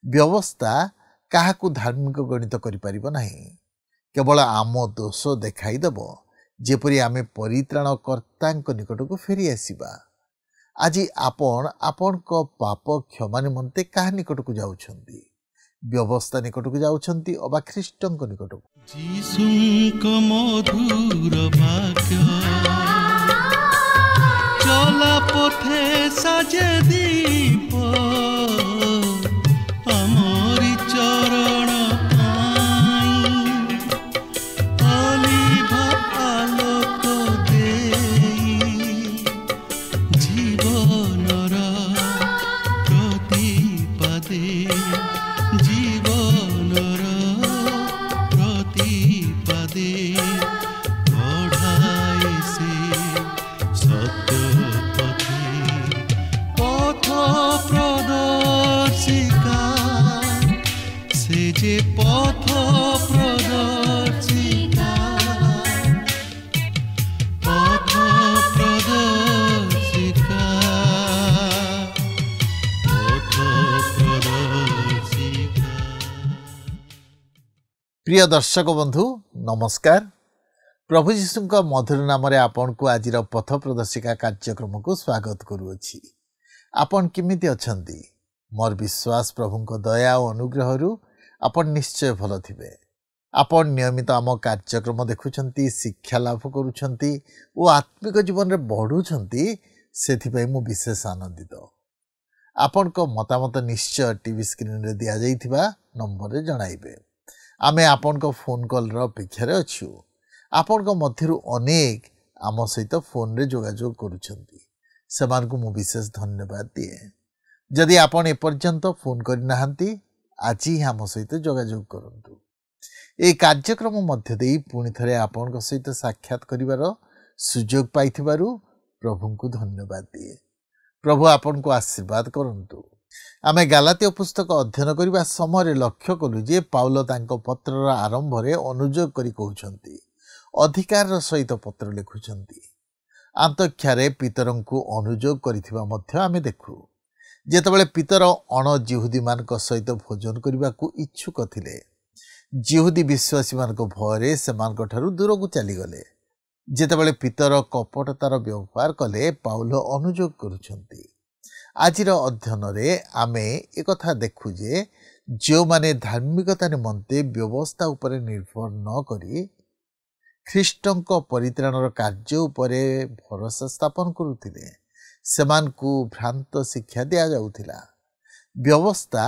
व्यवस्था काहाकू धार्मिक गणित करिपारिबो नाही, केवल आम दोष देखाईदेव जेपरी आमे परित्राणकर्ताଙ୍କ निकटକୁ फेरी आसिबा। आज आपण को पाप क्षमा निमंते काहा निकटକୁ जाउछंती? व्यवस्था निकटକୁ जाउछंती अबा ख्रीष्टଙ୍କ निकटକୁ? जीसुଙ୍କ मधुर वाक्य चला पथे साजे दीप आमरी चरण अलिभा आलोक देई जीवनर प्रतिपदे जीवनर प्रतिपदे बढ़ाए से सत्य पथे पथ प्रदर्शिका से जे पथ प्रदर्शिका पथ प्रदर्शिका पथ प्रदर्शिका। प्रिय दर्शक बंधु नमस्कार। प्रभु जीशुଙ୍କ मधुर नाम रे आपन को आज पथ प्रदर्शिका कार्यक्रम को स्वागत करूछि। आपन किमिति अछंती? मोर विश्वास प्रभुଙ୍କ दया और अनुग्रह रु आपन निश्चय भल थिबे। आपन नियमित आम कार्यक्रम देखुछंती, शिक्षा लाभ करूछंती और आत्मिक जीवन रे बढ़ुछंती, सेथिपई मु विशेष आनंदित। आपन को मतामत निश्चय टीवी स्क्रीन रे दिया जाइथिबा नंबर रे जणाइबे। आमे आपन को फोन कॉल रो अपेक्षा रे अछु। आपन को मध्यरु अनेक आम सहित फोन रे जोगाजोग करूछंती, सेमान को मु विशेष धन्यवाद दिए। जदि आपन एपर्यंत फोन करि नाहंती, आज ही आम सहित जोगाजोग करंतु। ए कार्यक्रम मध्य देई पुनि थरे आपन को सहित साक्षात करिवार सुजोग पाइथिबारु प्रभु को धन्यवाद दिए। प्रभु आपन को आशीर्वाद करंतु। आमे गलातीय पुस्तक अध्ययन करिबा समय लक्ष्य कलु जे पाउल तांको पत्रर आरंभ रे अनुजोग करी कहउछंती, अधिकार सहित पत्र लिखुछंती। आंतख्यारे पितरंकु अनुजोग करिथिबा मध्य आमे देखु। जेतेबेले पितर अण जिहुदी मानक सहित भोजन करिबाकू इच्छुक थिले, जिहुदी विश्वासी मानक भयरे सेमानक ठारू दूर को चली गले। जेतेबेले पितर कपटतार व्यवहार कले, पाउल अनुजोग करुछंती। आजिर अध्ययन रे आमे एक कथा देखु जे जो माने धार्मिकता निमंते व्यवस्था उपरे निर्भर न करी ख्रीष्टଙ୍କ परित्राणर कार्य उपरे भरोसा स्थापन करुथिले, सेमानकु भ्रांत शिक्षा दिया जाउथिला। व्यवस्था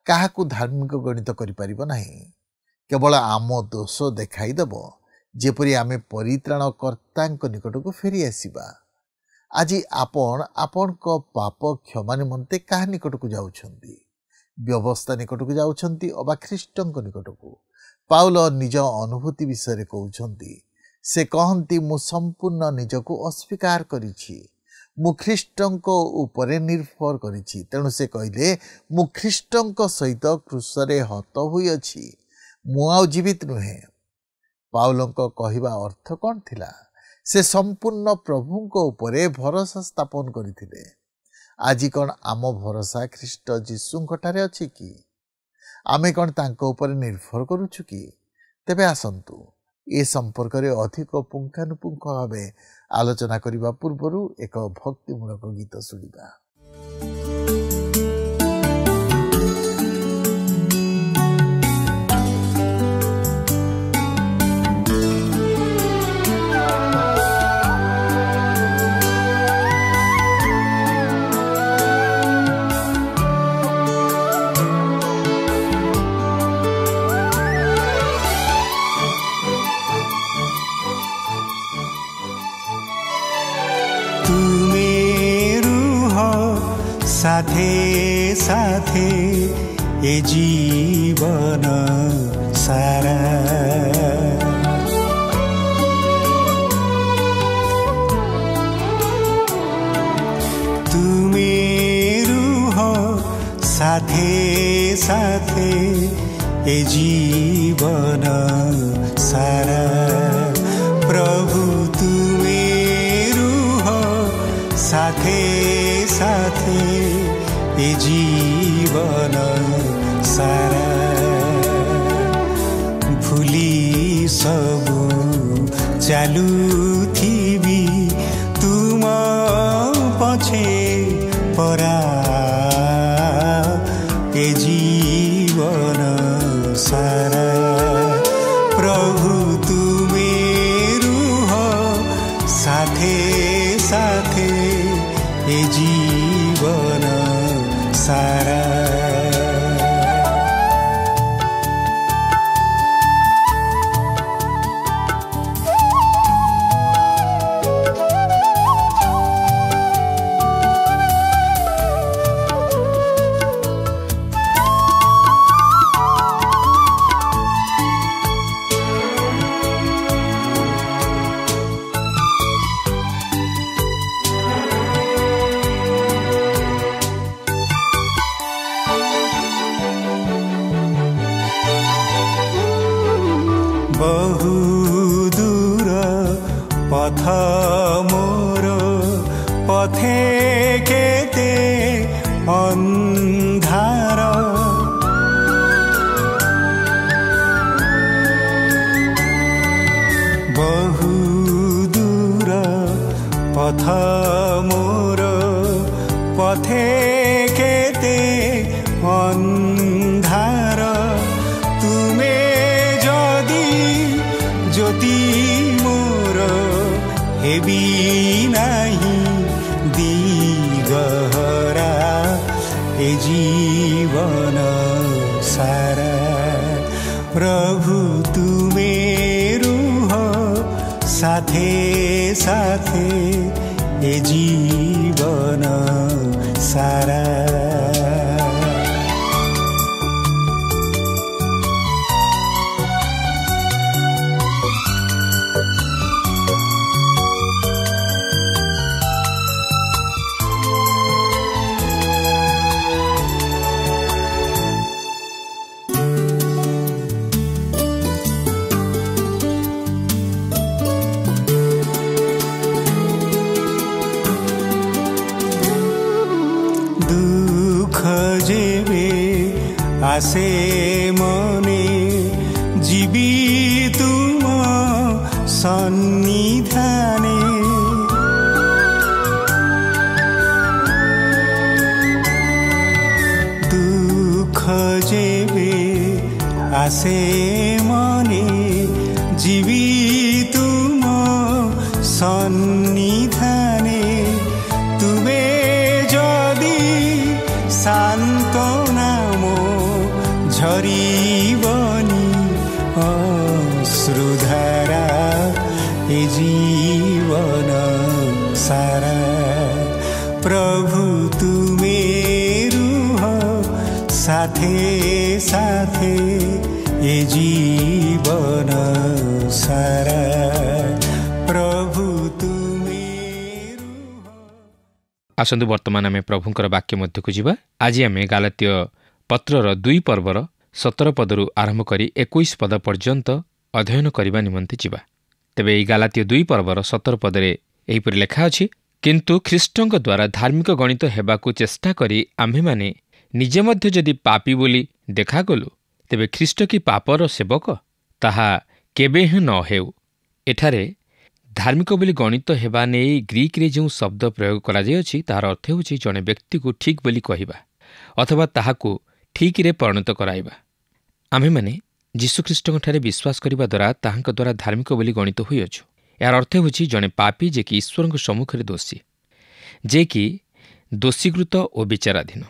काहाकू धार्मिक गणित करि परिबो नाही, केवल आम दोष देखाईदेव जेपरी आमे परित्राणकर्ताଙ୍କ निकटକୁ फेरी आसिबा। आज आपण को पाप क्षमा निमंते काहा निकटକୁ जाउछंती? व्यवस्था निकटକୁ जाउछंती अबा ख्रीष्टଙ୍କ निकटକୁ? पाउल निज अनुभूति विषय कहउछंती। से कहंती, मु संपूर्ण निजको अस्वीकार करिछि, मु ख्रीष्टଙ୍କ उपरे निर्भर करिछि। तेणु से कहले, मु ख्रीष्टଙ୍କ सहित क्रूसरे हत होई अछि, मु आउ जीवित नुहे। पाउलଙ୍କ कहिबा अर्थ कोन थिला? से संपूर्ण प्रभुଙ୍କ उपरे भरोसा स्थापन करिथिले। आज कौन आम भरोसा ख्रीष्ट जीशुଙ୍କ ठारे अछि कि? आमे कौन तांको उपरे निर्भर करूछु कि? तेबे आसंतु ए संपर्क रे अधिक पुंखानुपुंख भावे आलोचना करिबा पूर्वरु एक भक्तिमूलक गीत सुनिबा। साथे साथे ए जीवन सारा तुम्हें रूह साथे साथे ए जीवन सारा प्रभु तुम्हें रूह साथे साथे ए जीवन सारा भूली सबु चालुथिबी तुम पछे परा ए जीवन सारा प्रभु तुमे रुह साथे साथे ए जीवन सारा बहु दूर पथ मोर पथे केते अन्धार बहु दूर पथ मोर पथे केते अन्धार तुमे ज्योति मोर हेबी नाही दिगहरा ए जीवन सारा प्रभु तुमे रुह साथे साथे ए जीवन सारा आसे मने जीवी तुम सन्निधाने दुख जेबे आसे मने जीवी तुम सन्निधाने तुमे जदि शांतना झरीबनी अश्रुधारा ए जीवन सारा प्रभु तुमे रुह साथे साथे ए जीवन सारा प्रभु तुमे रुह। आसंतु वर्तमान आमे प्रभुंकर वाक्य मध्य को जीवा। आज आमे गालातीय पत्रर 2 पर्वर 17 पदरू आरंभ करी 21 पद पर्यंत अध्ययन करने निमंते जीवा। तेबे एई गालातीय 2 पर्वर 17 पदरे एहिपरि लेखा अछि, किंतु ख्रीष्टଙ୍କ द्वारा धार्मिक गणित हेबाकू चेष्टा करी आम्भे माने निजे मध्य जदि पापी बोली देखागलु तेबे ख्रीष्ट कि पापर सेवक ताहा केबे ही न हेउ। एठारे धार्मिक बोली गणित हेबा नेई ग्रीक रे जो शब्द प्रयोग करा जाय अछि तार अर्थ होछि जने व्यक्ति को ठीक बोली कहिबा अथवा ताहाकू ठीक रे परिणत कराइबा। आम्भे माने जीशुख्रीष्टଙ୍କଠାରେ विश्वास करने द्वारा ताहांक द्वारा धार्मिक बोली गणित होइअछु। यार अर्थ होछि जने पापी जे कि ईश्वरଙ୍କ सम्मुखरे दोषी, जे कि दोषीकृत और विचाराधीन,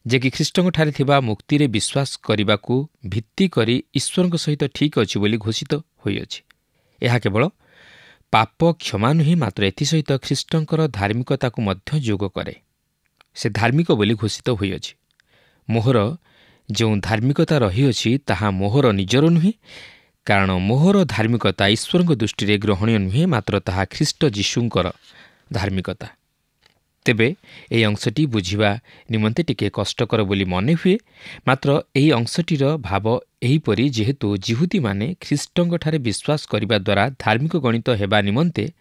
जे कि ख्रीष्टଙ୍କଠାରେ थिबा मुक्ति रे विश्वास करबाकू भित्ति करी ईश्वरଙ୍କ सहित ठीक अछि बोली घोषित होइअछि। एहा केवल पाप क्षमा नुहे मात्र एथि सहित ख्रीष्टଙ୍କର धार्मिकताकू मध्य जोग करे। से धार्मिक बोली घोषित होइअछि। मोहर जो धार्मिकता रहीअछि ताहा मोहर निजर नुहे, कारण मोहर धार्मिकता ईश्वरଙ୍କ दृष्टि ग्रहणीय नुहे मात्र ताहा ख्रीष्ट जीशुंकर धार्मिकता। तेबे एई अंशटी बुझिबा निमंते टिके कष्टकर बोली मने हुए, मात्र एई अंशटीर भाव एहीपरि जेहेतु जिहुदी माने ख्रीष्टଙ୍କଠାରେ विश्वास करिबा द्वारा धार्मिक गणित हेबा निमंते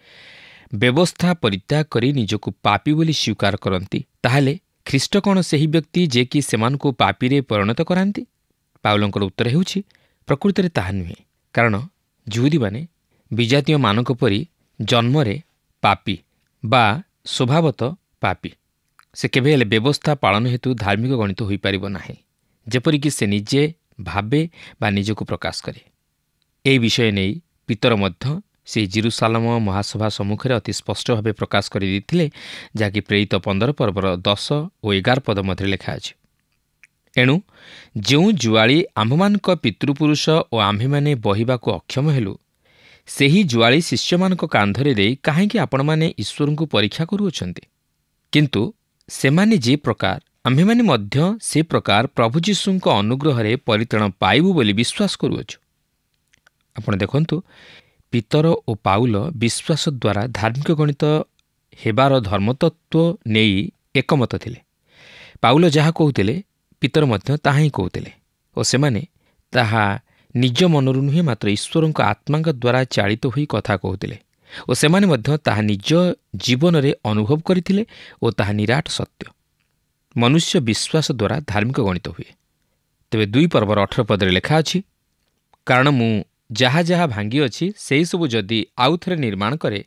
व्यवस्था परित्याग करी निजकू पापी बोली स्वीकार करती, ताहले ख्रीष्ट कौन सही व्यक्ति जे कि सेमानकू पापी रे परिणत करांती? ପାଉଲଙ୍କର ଉତ୍ତର ହେଉଛି ପ୍ରକୃତରେ ତାହା ନୁହେଁ, କାରଣ ଯୁହୁଦୀମାନେ ବିଜାତୀୟମାନଙ୍କ ପରି ଜନ୍ମରେ ପାପୀ ବା ସ୍ୱଭାବତଃ ପାପୀ। ସେ କେବେ ହେଲେ ବ୍ୟବସ୍ଥା ପାଳନ ହେତୁ ଧାର୍ମିକ ଗଣିତ ହୋଇପାରିବ ନାହିଁ, ଯେପରିକି ସେ ନିଜେ ଭାବେ ବା ନିଜକୁ ପ୍ରକାଶ କରେ। ଏହି ବିଷୟ ନେଇ ପିତର ମଧ୍ୟ ସେହି ଜେରୁସାଲମ ମହାସଭା ସମ୍ମୁଖରେ ଅତି ସ୍ପଷ୍ଟ ଭାବେ ପ୍ରକାଶ କରିଦେଇଥିଲେ, ଯାହାକି ପ୍ରେରିତ 15 ପର୍ବର 10 ଓ 11 ପଦ ମଧ୍ୟରେ ଲେଖା ଅଛି। ଏଣୁ ଯେଉଁ ଜୁଆଳି ଆମ୍ଭମାନଙ୍କ ପିତୃପୁରୁଷ ଓ ଆମ୍ଭେମାନେ ବହିବାକୁ ଅକ୍ଷମ ହେଲୁ, ସେହି ଜୁଆଳି ଶିଷ୍ୟମାନଙ୍କ କାନ୍ଧରେ ଦେଇ କାହିଁକି ଆପଣମାନେ ଈଶ୍ୱରଙ୍କୁ ପରୀକ୍ଷା କରୁଅଛନ୍ତି? କିନ୍ତୁ ସେମାନେ ଯେ ପ୍ରକାର, ଆମ୍ଭେମାନେ ମଧ୍ୟ ସେ ପ୍ରକାର ପ୍ରଭୁ ଯୀଶୁଙ୍କ ଅନୁଗ୍ରହରେ ପରିତ୍ରାଣ ପାଇବୁ ବୋଲି ବିଶ୍ୱାସ କରୁଅଛୁ। ଆପଣ ଦେଖନ୍ତୁ, ପିତର ଓ ପାଉଲ ବିଶ୍ୱାସ ଦ୍ୱାରା ଧାର୍ମିକ ଗଣିତ ହେବାର ଧର୍ମତତ୍ତ୍ୱ ନେଇ ଏକମତ ଥିଲେ। ପାଉଲ ଯାହା କହୁଥିଲେ, ପିତର ମଧ୍ୟ ତାହା ହିଁ କହୁଥିଲେ ଓ ସେମାନେ ତାହା ନିଜ ମନରୁ ନୁହେଁ, ମାତ୍ର ଈଶ୍ୱରଙ୍କ ଆତ୍ମାଙ୍କ ଦ୍ୱାରା ଚାଳିତ ହୋଇ କଥା କହୁଥିଲେ ଓ ସେମାନେ ମଧ୍ୟ ତାହା ନିଜ ଜୀବନରେ ଅନୁଭବ କରିଥିଲେ ଓ ତାହା ନିରାଟ ସତ୍ୟ। ମନୁଷ୍ୟ ବିଶ୍ୱାସ ଦ୍ୱାରା ଧାର୍ମିକ ଗଣିତ ହୁଏ। ତେବେ 2 ପର୍ବର 18 ପଦରେ ଲେଖା ଅଛି, କାରଣ ମୁଁ ଯାହା ଯାହା ଭାଙ୍ଗିଅଛି ସେହିସବୁ ଯଦି ଆଉ ଥରେ ନିର୍ମାଣ କରେ,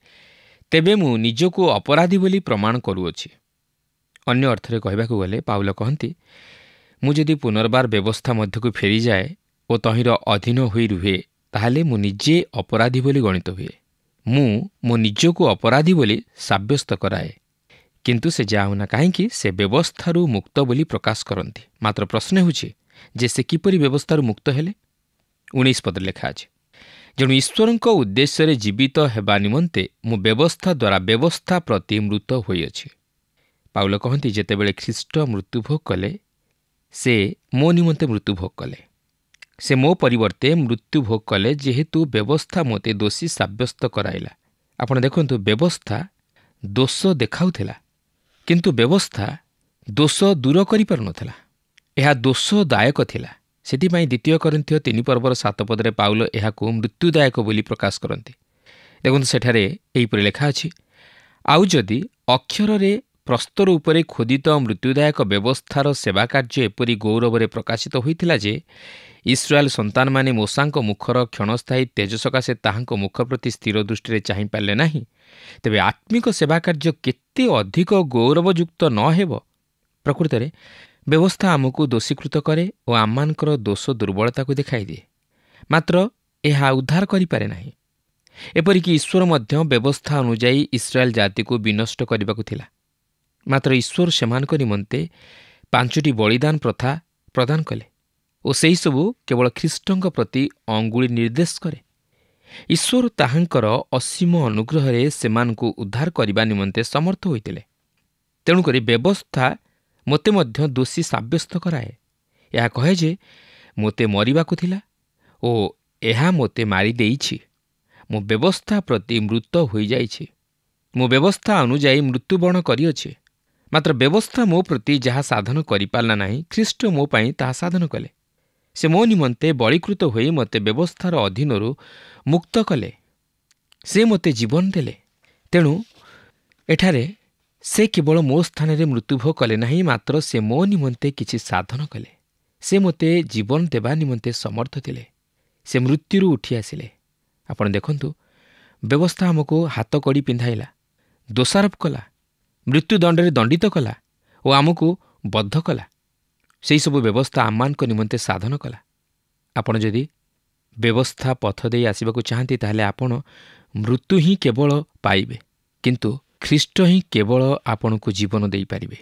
ତେବେ ମୁଁ ନିଜକୁ ଅପରାଧୀ ବୋଲି ପ୍ରମାଣ କରୁଅଛି। ଅନ୍ୟ ଅର୍ଥରେ କହିବାକୁ ଗଲେ ପାଉଲ କହନ୍ତି, ମୁଁ ଯଦି ପୁନର୍ବାର ବ୍ୟବସ୍ଥା ମଧ୍ୟକୁ ଫେରିଯାଏ ଓ ତହିଁର ଅଧୀନ ହୋଇ ରୁହେ, ତାହେଲେ ମୁଁ ନିଜେ ଅପରାଧୀ ବୋଲି ଗଣିତ ହୁଏ। ମୁଁ ମୋ ନିଜକୁ ଅପରାଧୀ ବୋଲି ସାବ୍ୟସ୍ତ କରାଏ। କିନ୍ତୁ ସେ ଯାଉନା କାହିଁକି, ସେ ବ୍ୟବସ୍ଥାରୁ ମୁକ୍ତ ବୋଲି ପ୍ରକାଶ କରନ୍ତି। ମାତ୍ର ପ୍ରଶ୍ନ ହେଉଛି ଯେ ସେ କିପରି ବ୍ୟବସ୍ଥାରୁ ମୁକ୍ତ ହେଲେ? 19 ପଦରେ ଲେଖା ଅଛି, ଯେଣୁ ଈଶ୍ୱରଙ୍କ ଉଦ୍ଦେଶ୍ୟରେ ଜୀବିତ ହେବା ନିମନ୍ତେ ମୁଁ ବ୍ୟବସ୍ଥା ଦ୍ୱାରା ବ୍ୟବସ୍ଥା ପ୍ରତି ମୃତ ହୋଇଅଛି। ପାଉଲ କହନ୍ତି, ଯେତେବେଳେ ଖ୍ରୀଷ୍ଟ ମୃତ୍ୟୁଭୋଗ କଲେ, ସେ ମୋ ନିମନ୍ତେ ମୃତ୍ୟୁଭୋଗ କଲେ। ସେ ମୋ ପରିବର୍ତ୍ତେ ମୃତ୍ୟୁଭୋଗ କଲେ, ଯେହେତୁ ବ୍ୟବସ୍ଥା ମୋତେ ଦୋଷୀ ସାବ୍ୟସ୍ତ କରାଇଲା। ଆପଣ ଦେଖନ୍ତୁ, ବ୍ୟବସ୍ଥା ଦୋଷ ଦେଖାଉଥିଲା, କିନ୍ତୁ ବ୍ୟବସ୍ଥା ଦୋଷ ଦୂର କରିପାରୁନଥିଲା। ଏହା ଦୋଷଦାୟକ ଥିଲା। ସେଥିପାଇଁ 2 କରିନ୍ଥୀୟ 3 ପର୍ବର 7 ପଦରେ ପାଉଲ ଏହାକୁ ମୃତ୍ୟୁଦାୟକ ବୋଲି ପ୍ରକାଶ କରନ୍ତି। ଦେଖନ୍ତୁ, ସେଠାରେ ଏହିପରି ଲେଖା ଅଛି, ଆଉ ଯଦି ଅକ୍ଷରରେ ପ୍ରସ୍ତର ଉପରେ ଖୋଦିତ ମୃତ୍ୟୁଦାୟକ ବ୍ୟବସ୍ଥାର ସେବା କାର୍ଯ୍ୟ ଏପରି ଗୌରବରେ ପ୍ରକାଶିତ ହୋଇଥିଲା ଯେ ଇସ୍ରାଏଲ ସନ୍ତାନମାନେ ମୋଶାଙ୍କ ମୁଖର କ୍ଷଣସ୍ଥାୟୀ ତେଜ ସକାଶେ ତାହାଙ୍କ ମୁଖ ପ୍ରତି ସ୍ଥିର ଦୃଷ୍ଟିରେ ଚାହିଁପାରିଲେ ନାହିଁ, ତେବେ ଆତ୍ମିକ ସେବା କାର୍ଯ୍ୟ କେତେ ଅଧିକ ଗୌରବଯୁକ୍ତ ନ ହେବ? ପ୍ରକୃତରେ ବ୍ୟବସ୍ଥା ଆମକୁ ଦୋଷୀକୃତ କରେ ଓ ଆମମାନଙ୍କର ଦୋଷ ଦୁର୍ବଳତାକୁ ଦେଖାଇଦିଏ, ମାତ୍ର ଏହା ଉଦ୍ଧାର କରିପାରେ ନାହିଁ। ଏପରିକି ଈଶ୍ୱର ମଧ୍ୟ ବ୍ୟବସ୍ଥା ଅନୁଯାୟୀ ଇସ୍ରାଏଲ ଜାତିକୁ ବିନଷ୍ଟ କରିବାକୁ ଥିଲା, ମାତ୍ର ଈଶ୍ୱର ସେମାନଙ୍କ ନିମନ୍ତେ 5ଟି ବଳିଦାନ ପ୍ରଥା ପ୍ରଦାନ କଲେ ଓ ସେହିସବୁ କେବଳ ଖ୍ରୀଷ୍ଟଙ୍କ ପ୍ରତି ଅଙ୍ଗୁଳି ନିର୍ଦ୍ଦେଶ କରେ। ଈଶ୍ୱର ତାହାଙ୍କର ଅସୀମ ଅନୁଗ୍ରହରେ ସେମାନଙ୍କୁ ଉଦ୍ଧାର କରିବା ନିମନ୍ତେ ସମର୍ଥ ହୋଇଥିଲେ। ତେଣୁକରି ବ୍ୟବସ୍ଥା ମୋତେ ମଧ୍ୟ ଦୋଷୀ ସାବ୍ୟସ୍ତ କରାଏ। ଏହା କହେ ଯେ ମୋତେ ମରିବାକୁ ଥିଲା ଓ ଏହା ମୋତେ ମାରିଦେଇଛି। ମୁଁ ବ୍ୟବସ୍ଥା ପ୍ରତି ମୃତ ହୋଇଯାଇଛି। ମୁଁ ବ୍ୟବସ୍ଥା ଅନୁଯାୟୀ ମୃତ୍ୟୁବରଣ କରିଅଛି। ମାତ୍ର ବ୍ୟବସ୍ଥା ମୋ ପ୍ରତି ଯାହା ସାଧନ କରିପାରିଲା ନାହିଁ, ଖ୍ରୀଷ୍ଟ ମୋ ପାଇଁ ତାହା ସାଧନ କଲେ। ସେ ମୋ ନିମନ୍ତେ ବଳୀକୃତ ହୋଇ ମୋତେ ବ୍ୟବସ୍ଥାର ଅଧୀନରୁ ମୁକ୍ତ କଲେ। ସେ ମୋତେ ଜୀବନ ଦେଲେ। ତେଣୁ ଏଠାରେ ସେ କେବଳ ମୋ ସ୍ଥାନରେ ମୃତ୍ୟୁଭୋଗ କଲେ ନାହିଁ, ମାତ୍ର ସେ ମୋ ନିମନ୍ତେ କିଛି ସାଧନ କଲେ। ସେ ମୋତେ ଜୀବନ ଦେବା ନିମନ୍ତେ ସମର୍ଥ ଥିଲେ। ସେ ମୃତ୍ୟୁରୁ ଉଠି ଆସିଲେ। ଆପଣ ଦେଖନ୍ତୁ, ବ୍ୟବସ୍ଥା ଆମକୁ ହାତ କଡ଼ି ପିନ୍ଧାଇଲା, ଦୋଷାରୋପ କଲା, ମୃତ୍ୟୁଦଣ୍ଡରେ ଦଣ୍ଡିତ କଲା ଓ ଆମକୁ ବଦ୍ଧ କଲା। ସେହିସବୁ ବ୍ୟବସ୍ଥା ଆମମାନଙ୍କ ନିମନ୍ତେ ସାଧନ କଲା। ଆପଣ ଯଦି ବ୍ୟବସ୍ଥା ପଥ ଦେଇ ଆସିବାକୁ ଚାହାନ୍ତି, ତାହେଲେ ଆପଣ ମୃତ୍ୟୁ ହିଁ କେବଳ ପାଇବେ, କିନ୍ତୁ ଖ୍ରୀଷ୍ଟ ହିଁ କେବଳ ଆପଣଙ୍କୁ ଜୀବନ ଦେଇପାରିବେ।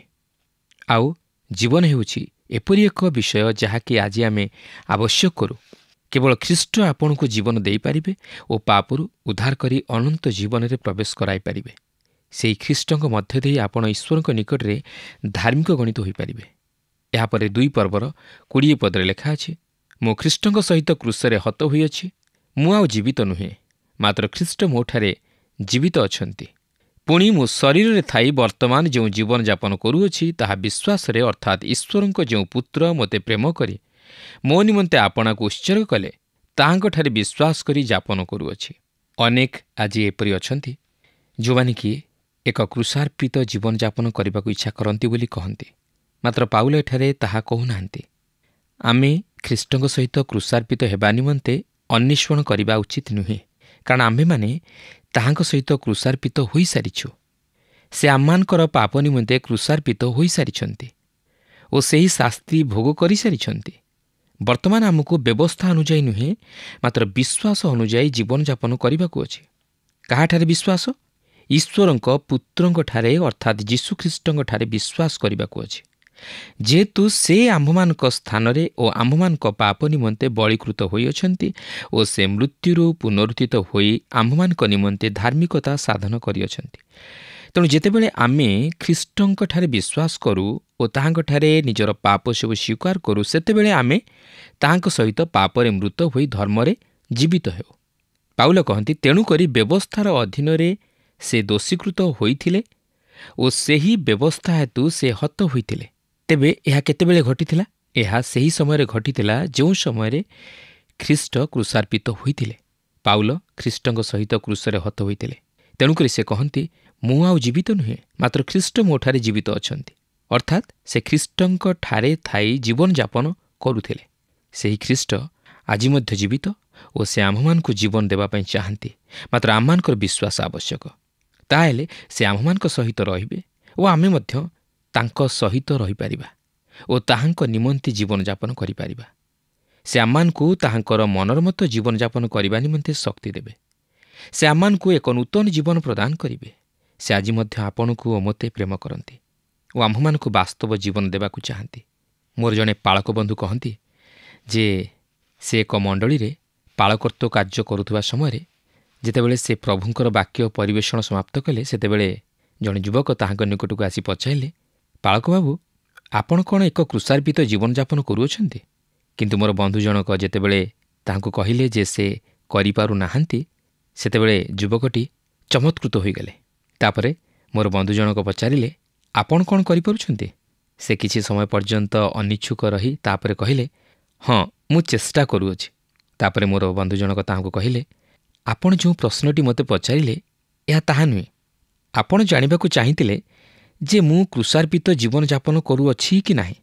ଆଉ ଜୀବନ ହେଉଛି ଏପରି ଏକ ବିଷୟ ଯାହାକି ଆଜି ଆମେ ଆବଶ୍ୟକ କରୁ। କେବଳ ଖ୍ରୀଷ୍ଟ ଆପଣଙ୍କୁ ଜୀବନ ଦେଇପାରିବେ ଓ ପାପରୁ ଉଦ୍ଧାର କରି ଅନନ୍ତ ଜୀବନରେ ପ୍ରବେଶ କରାଇପାରିବେ। ସେହି ଖ୍ରୀଷ୍ଟଙ୍କ ମଧ୍ୟ ଦେଇ ଆପଣ ଈଶ୍ୱରଙ୍କ ନିକଟରେ ଧାର୍ମିକ ଗଣିତ ହୋଇପାରିବେ। ଏହାପରେ 2 ପର୍ବର 20 ପଦରେ ଲେଖା ଅଛି, ମୁଁ ଖ୍ରୀଷ୍ଟଙ୍କ ସହିତ କ୍ରୁଶରେ ହତ ହୋଇଅଛି। ମୁଁ ଆଉ ଜୀବିତ ନୁହେଁ, ମାତ୍ର ଖ୍ରୀଷ୍ଟ ମୋଠାରେ ଜୀବିତ ଅଛନ୍ତି। ପୁଣି ମୁଁ ଶରୀରରେ ଥାଇ ବର୍ତ୍ତମାନ ଯେଉଁ ଜୀବନଯାପନ କରୁଅଛି, ତାହା ବିଶ୍ୱାସରେ, ଅର୍ଥାତ୍ ଈଶ୍ୱରଙ୍କ ଯେଉଁ ପୁତ୍ର ମୋତେ ପ୍ରେମ କରି ମୋ ନିମନ୍ତେ ଆପଣାକୁ ଉତ୍ସର୍ଗ କଲେ, ତାହାଙ୍କଠାରେ ବିଶ୍ୱାସ କରି ଯାପନ କରୁଅଛି। ଅନେକ ଆଜି ଏପରି ଅଛନ୍ତି ଯେଉଁମାନେ କି ଏକ କୃଷାର୍ପିତ ଜୀବନଯାପନ କରିବାକୁ ଇଚ୍ଛା କରନ୍ତି ବୋଲି କହନ୍ତି, ମାତ୍ର ପାଉଲ ଏଠାରେ ତାହା କହୁନାହାନ୍ତି। ଆମେ ଖ୍ରୀଷ୍ଟଙ୍କ ସହିତ କୃଷାର୍ପିତ ହେବା ନିମନ୍ତେ ଅନ୍ୱେଷଣ କରିବା ଉଚିତ ନୁହେଁ, କାରଣ ଆମ୍ଭେମାନେ ତାହାଙ୍କ ସହିତ କୃଷାର୍ପିତ ହୋଇସାରିଛୁ। ସେ ଆମମାନଙ୍କର ପାପ ନିମନ୍ତେ କୃଷାର୍ପିତ ହୋଇସାରିଛନ୍ତି ଓ ସେହି ଶାସ୍ତି ଭୋଗ କରିସାରିଛନ୍ତି। ବର୍ତ୍ତମାନ ଆମକୁ ବ୍ୟବସ୍ଥା ଅନୁଯାୟୀ ନୁହେଁ, ମାତ୍ର ବିଶ୍ୱାସ ଅନୁଯାୟୀ ଜୀବନଯାପନ କରିବାକୁ ଅଛି। କାହାଠାରେ ବିଶ୍ୱାସ? ଈଶ୍ୱରଙ୍କ ପୁତ୍ରଙ୍କଠାରେ ଅର୍ଥାତ୍ ଯୀଶୁଖ୍ରୀଷ୍ଟଙ୍କଠାରେ ବିଶ୍ୱାସ କରିବାକୁ ଅଛି। ଯେହେତୁ ସେ ଆମ୍ଭମାନଙ୍କ ସ୍ଥାନରେ ଓ ଆମ୍ଭମାନଙ୍କ ପାପ ନିମନ୍ତେ ବଳୀକୃତ ହୋଇଅଛନ୍ତି ଓ ସେ ମୃତ୍ୟୁରୁ ପୁନରୁତ୍ଥିତ ହୋଇ ଆମ୍ଭମାନଙ୍କ ନିମନ୍ତେ ଧାର୍ମିକତା ସାଧନ କରିଅଛନ୍ତି। ତେଣୁ ଯେତେବେଳେ ଆମେ ଖ୍ରୀଷ୍ଟଙ୍କଠାରେ ବିଶ୍ୱାସ କରୁ ଓ ତାହାଙ୍କଠାରେ ନିଜର ପାପ ସବୁ ସ୍ୱୀକାର କରୁ, ସେତେବେଳେ ଆମେ ତାହାଙ୍କ ସହିତ ପାପରେ ମୃତ ହୋଇ ଧର୍ମରେ ଜୀବିତ ହେଉ। ପାଉଲ କହନ୍ତି, ତେଣୁକରି ବ୍ୟବସ୍ଥାର ଅଧୀନରେ ସେ ଦୋଷୀକୃତ ହୋଇଥିଲେ ଓ ସେହି ବ୍ୟବସ୍ଥା ହେତୁ ସେ ହତ ହୋଇଥିଲେ। ତେବେ ଏହା କେତେବେଳେ ଘଟିଥିଲା? ଏହା ସେହି ସମୟରେ ଘଟିଥିଲା ଯେଉଁ ସମୟରେ ଖ୍ରୀଷ୍ଟ କୃଷାର୍ପିତ ହୋଇଥିଲେ। ପାଉଲ ଖ୍ରୀଷ୍ଟଙ୍କ ସହିତ କୃଷରେ ହତ ହୋଇଥିଲେ। ତେଣୁକରି ସେ କହନ୍ତି, ମୁଁ ଆଉ ଜୀବିତ ନୁହେଁ, ମାତ୍ର ଖ୍ରୀଷ୍ଟ ମୋଠାରେ ଜୀବିତ ଅଛନ୍ତି। ଅର୍ଥାତ୍ ସେ ଖ୍ରୀଷ୍ଟଙ୍କଠାରେ ଥାଇ ଜୀବନଯାପନ କରୁଥିଲେ। ସେହି ଖ୍ରୀଷ୍ଟ ଆଜି ମଧ୍ୟ ଜୀବିତ ଓ ସେ ଆମ୍ଭମାନଙ୍କୁ ଜୀବନ ଦେବା ପାଇଁ ଚାହାନ୍ତି, ମାତ୍ର ଆମମାନଙ୍କର ବିଶ୍ୱାସ ଆବଶ୍ୟକ। ତାହେଲେ ସେ ଆମ୍ଭମାନଙ୍କ ସହିତ ରହିବେ ଓ ଆମେ ମଧ୍ୟ ତାଙ୍କ ସହିତ ରହିପାରିବା ଓ ତାହାଙ୍କ ନିମନ୍ତେ ଜୀବନଯାପନ କରିପାରିବା। ସେ ଆମମାନଙ୍କୁ ତାହାଙ୍କର ମନର ମତ ଜୀବନଯାପନ କରିବା ନିମନ୍ତେ ଶକ୍ତି ଦେବେ। ସେ ଆମମାନଙ୍କୁ ଏକ ନୂତନ ଜୀବନ ପ୍ରଦାନ କରିବେ। ସେ ଆଜି ମଧ୍ୟ ଆପଣଙ୍କୁ ଓ ମୋତେ ପ୍ରେମ କରନ୍ତି ଓ ଆମ୍ଭମାନଙ୍କୁ ବାସ୍ତବ ଜୀବନ ଦେବାକୁ ଚାହାନ୍ତି। ମୋର ଜଣେ ପାଳକ ବନ୍ଧୁ କହନ୍ତି ଯେ ସେ ଏକ ମଣ୍ଡଳୀରେ ପାଳକତ୍ୱ କାର୍ଯ୍ୟ କରୁଥିବା ସମୟରେ ଯେତେବେଳେ ସେ ପ୍ରଭୁଙ୍କର ବାକ୍ୟ ପରିବେଷଣ ସମାପ୍ତ କଲେ, ସେତେବେଳେ ଜଣେ ଯୁବକ ତାହାଙ୍କ ନିକଟକୁ ଆସି ପଚାରିଲେ, ପାଳକ ବାବୁ, ଆପଣ କ'ଣ ଏକ କୃଷାର୍ପିତ ଜୀବନଯାପନ କରୁଅଛନ୍ତି? କିନ୍ତୁ ମୋର ବନ୍ଧୁ ଜଣକ ଯେତେବେଳେ ତାହାଙ୍କୁ କହିଲେ ଯେ ସେ କରିପାରୁନାହାନ୍ତି, ସେତେବେଳେ ଯୁବକଟି ଚମତ୍କୃତ ହୋଇଗଲେ। ତାପରେ ମୋର ବନ୍ଧୁ ଜଣକ ପଚାରିଲେ, ଆପଣ କ'ଣ କରିପାରୁଛନ୍ତି? ସେ କିଛି ସମୟ ପର୍ଯ୍ୟନ୍ତ ଅନିଚ୍ଛୁକ ରହି ତାପରେ କହିଲେ, ହଁ, ମୁଁ ଚେଷ୍ଟା କରୁଅଛି। ତାପରେ ମୋର ବନ୍ଧୁ ଜଣକ ତାହାଙ୍କୁ କହିଲେ, ଆପଣ ଯେଉଁ ପ୍ରଶ୍ନଟି ମୋତେ ପଚାରିଲେ ଏହା ତାହା ନୁହେଁ। ଆପଣ ଜାଣିବାକୁ ଚାହିଁଥିଲେ ଯେ ମୁଁ କୃଷାର୍ପିତ ଜୀବନଯାପନ କରୁଅଛି କି ନାହିଁ,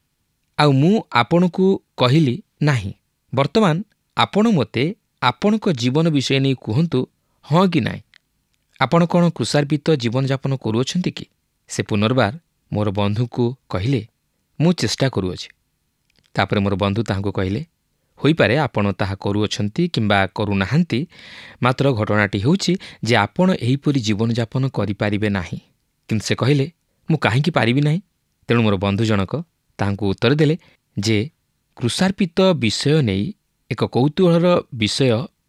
ଆଉ ମୁଁ ଆପଣଙ୍କୁ କହିଲି ନାହିଁ। ବର୍ତ୍ତମାନ ଆପଣ ମୋତେ ଆପଣଙ୍କ ଜୀବନ ବିଷୟ ନେଇ କୁହନ୍ତୁ, ହଁ କି ନାହିଁ। ଆପଣ କ'ଣ କୃଷାର୍ପିତ ଜୀବନଯାପନ କରୁଅଛନ୍ତି କି? ସେ ପୁନର୍ବାର ମୋର ବନ୍ଧୁଙ୍କୁ କହିଲେ, ମୁଁ ଚେଷ୍ଟା କରୁଅଛି। ତାପରେ ମୋର ବନ୍ଧୁ ତାହାଙ୍କୁ କହିଲେ, ହୋଇପାରେ ଆପଣ ତାହା କରୁଅଛନ୍ତି କିମ୍ବା କରୁନାହାନ୍ତି, ମାତ୍ର ଘଟଣାଟି ହେଉଛି ଯେ ଆପଣ ଏହିପରି ଜୀବନଯାପନ କରିପାରିବେ ନାହିଁ। କିନ୍ତୁ ସେ କହିଲେ, ମୁଁ କାହିଁକି ପାରିବି ନାହିଁ? ତେଣୁ ମୋର ବନ୍ଧୁ ଜଣକ ତାହାଙ୍କୁ ଉତ୍ତର ଦେଲେ ଯେ କୃଷାର୍ପିତ ବିଷୟ ନେଇ ଏକ କୌତୂହଳର ବିଷୟ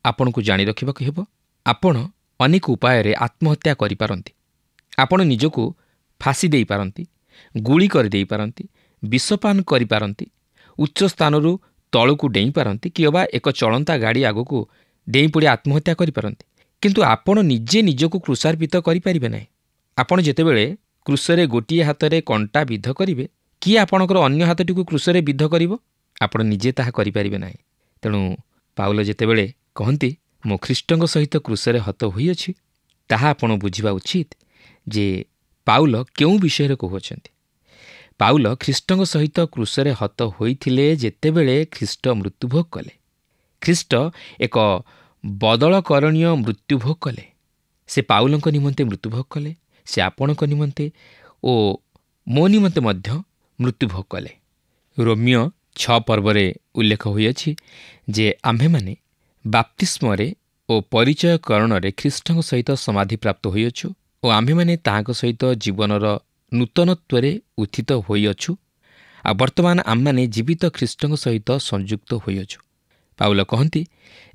ଆପଣଙ୍କୁ ଜାଣି ରଖିବାକୁ ହେବ। ଆପଣ ଅନେକ ଉପାୟରେ ଆତ୍ମହତ୍ୟା କରିପାରନ୍ତି। ଆପଣ ନିଜକୁ ଫାଶୀ ଦେଇପାରନ୍ତି, ଗୁଳି କରିଦେଇପାରନ୍ତି, ବିଷପାନ କରିପାରନ୍ତି, ଉଚ୍ଚ ସ୍ଥାନରୁ ତଳକୁ ଡେଇଁପାରନ୍ତି କିମ୍ବା ଏକ ଚଳନ୍ତା ଗାଡ଼ି ଆଗକୁ ଡେଇଁ ପଡ଼ି ଆତ୍ମହତ୍ୟା କରିପାରନ୍ତି। କିନ୍ତୁ ଆପଣ ନିଜେ ନିଜକୁ କୃଷାର୍ପିତ କରିପାରିବେ ନାହିଁ। ଆପଣ ଯେତେବେଳେ କୃଷରେ ଗୋଟିଏ ହାତରେ କଣ୍ଟା ବିଦ୍ଧ କରିବେ, କିଏ ଆପଣଙ୍କର ଅନ୍ୟ ହାତଟିକୁ କୃଷରେ ବିଦ୍ଧ କରିବ? ଆପଣ ନିଜେ ତାହା କରିପାରିବେ ନାହିଁ। ତେଣୁ ପାଉଲ ଯେତେବେଳେ କହନ୍ତି, ମୁଁ ଖ୍ରୀଷ୍ଟଙ୍କ ସହିତ କୃଷରେ ହତ ହୋଇଅଛି, ତାହା ଆପଣ ବୁଝିବା ଉଚିତ ଯେ ପାଉଲ କେଉଁ ବିଷୟରେ କହୁଅଛନ୍ତି। ପାଉଲ ଖ୍ରୀଷ୍ଟଙ୍କ ସହିତ କୃଷରେ ହତ ହୋଇଥିଲେ ଯେତେବେଳେ ଖ୍ରୀଷ୍ଟ ମୃତ୍ୟୁଭୋଗ କଲେ। ଖ୍ରୀଷ୍ଟ ଏକ ବଦଳକରଣୀୟ ମୃତ୍ୟୁଭୋଗ କଲେ। ସେ ପାଉଲଙ୍କ ନିମନ୍ତେ ମୃତ୍ୟୁଭୋଗ କଲେ, ସେ ଆପଣଙ୍କ ନିମନ୍ତେ ଓ ମୋ ନିମନ୍ତେ ମଧ୍ୟ ମୃତ୍ୟୁଭୋଗ କଲେ। ରୋମିଓ 6 ପର୍ବରେ ଉଲ୍ଲେଖ ହୋଇଅଛି ଯେ ଆମ୍ଭେମାନେ ବାପ୍ତିସ୍ମରେ ଓ ପରିଚୟକରଣରେ ଖ୍ରୀଷ୍ଟଙ୍କ ସହିତ ସମାଧିପ୍ରାପ୍ତ ହୋଇଅଛୁ ଓ ଆମ୍ଭେମାନେ ତାହାଙ୍କ ସହିତ ଜୀବନର ନୂତନତ୍ୱରେ ଉତ୍ଥିତ ହୋଇଅଛୁ। ଆଉ ବର୍ତ୍ତମାନ ଆମମାନେ ଜୀବିତ ଖ୍ରୀଷ୍ଟଙ୍କ ସହିତ ସଂଯୁକ୍ତ ହୋଇଅଛୁ। ପାଉଲ କହନ୍ତି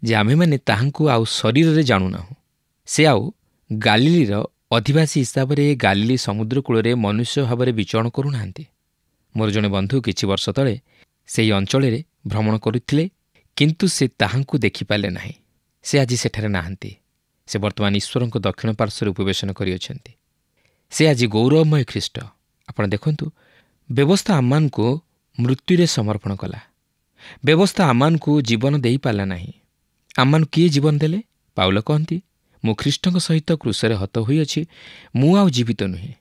ଯେ ଆମ୍ଭେମାନେ ତାହାଙ୍କୁ ଆଉ ଶରୀରରେ ଜାଣୁନାହୁଁ। ସେ ଆଉ ଗାଲିଲିର ଅଧିବାସୀ ହିସାବରେ ଗାଲିଲି ସମୁଦ୍ର କୂଳରେ ମନୁଷ୍ୟ ଭାବରେ ବିଚରଣ କରୁନାହାନ୍ତି। ମୋର ଜଣେ ବନ୍ଧୁ କିଛି ବର୍ଷ ତଳେ ସେହି ଅଞ୍ଚଳରେ ଭ୍ରମଣ କରୁଥିଲେ, କିନ୍ତୁ ସେ ତାହାଙ୍କୁ ଦେଖିପାରିଲେ ନାହିଁ। ସେ ଆଜି ସେଠାରେ ନାହାନ୍ତି। ସେ ବର୍ତ୍ତମାନ ଈଶ୍ୱରଙ୍କ ଦକ୍ଷିଣ ପାର୍ଶ୍ୱରେ ଉପବେଶନ କରିଅଛନ୍ତି। ସେ ଆଜି ଗୌରବମୟ ଖ୍ରୀଷ୍ଟ। ଆପଣ ଦେଖନ୍ତୁ, ବ୍ୟବସ୍ଥା ଆମମାନଙ୍କୁ ମୃତ୍ୟୁରେ ସମର୍ପଣ କଲା। ବ୍ୟବସ୍ଥା ଆମମାନଙ୍କୁ ଜୀବନ ଦେଇପାରିଲା ନାହିଁ। ଆମମାନଙ୍କୁ କିଏ ଜୀବନ ଦେଲେ? ପାଉଲ କହନ୍ତି, ମୁଁ ଖ୍ରୀଷ୍ଟଙ୍କ ସହିତ କୃଷରେ ହତ ହୋଇଅଛି, ମୁଁ ଆଉ ଜୀବିତ ନୁହେଁ।